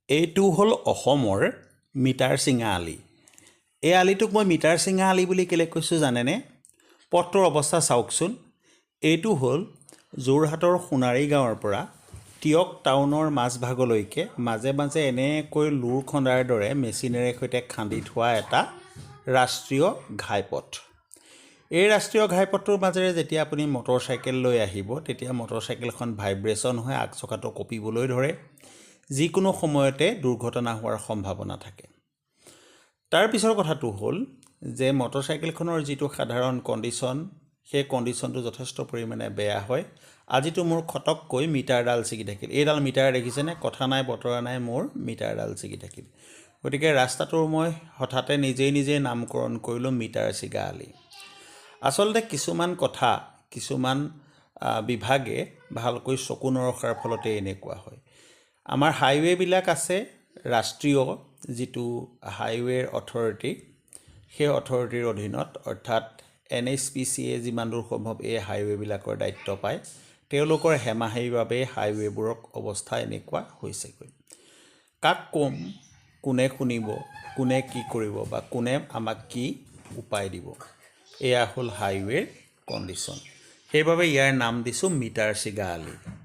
এইটো হ'ল অসমৰ মিটাৰ চিঙা আলি। এই আলিটোক মই মিটাৰ চিঙা আলি বুলি কেলৈ কৈছোঁ জানেনে? পথটোৰ অৱস্থা চাওকচোন। এইটো হ'ল যোৰহাটৰ সোণাৰী গাঁৱৰ পৰা টিয়ক টাউনৰ মাজভাগলৈকে মাজে মাজে এনেকৈ লুৰ খন্দাৰ দৰে মেচিনেৰে সৈতে খান্দি থোৱা এটা ৰাষ্ট্ৰীয় ঘাইপথ। এই ৰাষ্ট্ৰীয় ঘাইপথটোৰ মাজেৰে যেতিয়া আপুনি মটৰ চাইকেল লৈ আহিব, তেতিয়া মটৰ চাইকেলখন ভাইব্ৰেশ্যন হৈ আগচকাটো কঁপিবলৈ ধৰে। যিকোনো সময়তে দুৰ্ঘটনা হোৱাৰ সম্ভাৱনা থাকে। তাৰ পিছৰ কথাটো হ'ল যে মটৰ চাইকেলখনৰ যিটো সাধাৰণ কণ্ডিশ্যন, সেই কণ্ডিশ্যনটো যথেষ্ট পৰিমাণে বেয়া হয়। আজিতো মোৰ খটককৈ মিটাৰডাল ছিগি থাকিল। এইডাল মিটাৰ দেখিছেনে? কথা নাই বতৰা নাই, মোৰ মিটাৰডাল ছিগি থাকিল। গতিকে ৰাস্তাটোৰ মই হঠাতে নিজেই নামকৰণ কৰিলোঁ মিটাৰ ছিগা আলি। আচলতে কিছুমান কথা কিছুমান বিভাগে ভালকৈ চকু নৰখাৰ ফলতে এনেকুৱা হয়। আমাৰ হাইৱেবিলাক আছে ৰাষ্ট্ৰীয় যিটো হাইৱেৰ অথৰিটি, সেই অথৰিটিৰ অধীনত, অৰ্থাৎ NHPCয়ে যিমান দূৰ সম্ভৱ এই হাইৱেবিলাকৰ দায়িত্ব পায়। তেওঁলোকৰ হেমাহিৰ বাবে হাইৱেবোৰৰ অৱস্থা এনেকুৱা হৈছেগৈ। কাক ক'ম, কোনে শুনিব, কোনে কি কৰিব বা কোনে আমাক কি উপায় দিব? এয়া হ'ল হাইৱেৰ কণ্ডিশ্যন। সেইবাবে ইয়াৰ নাম দিছোঁ মিটাৰ ছিগা আলি।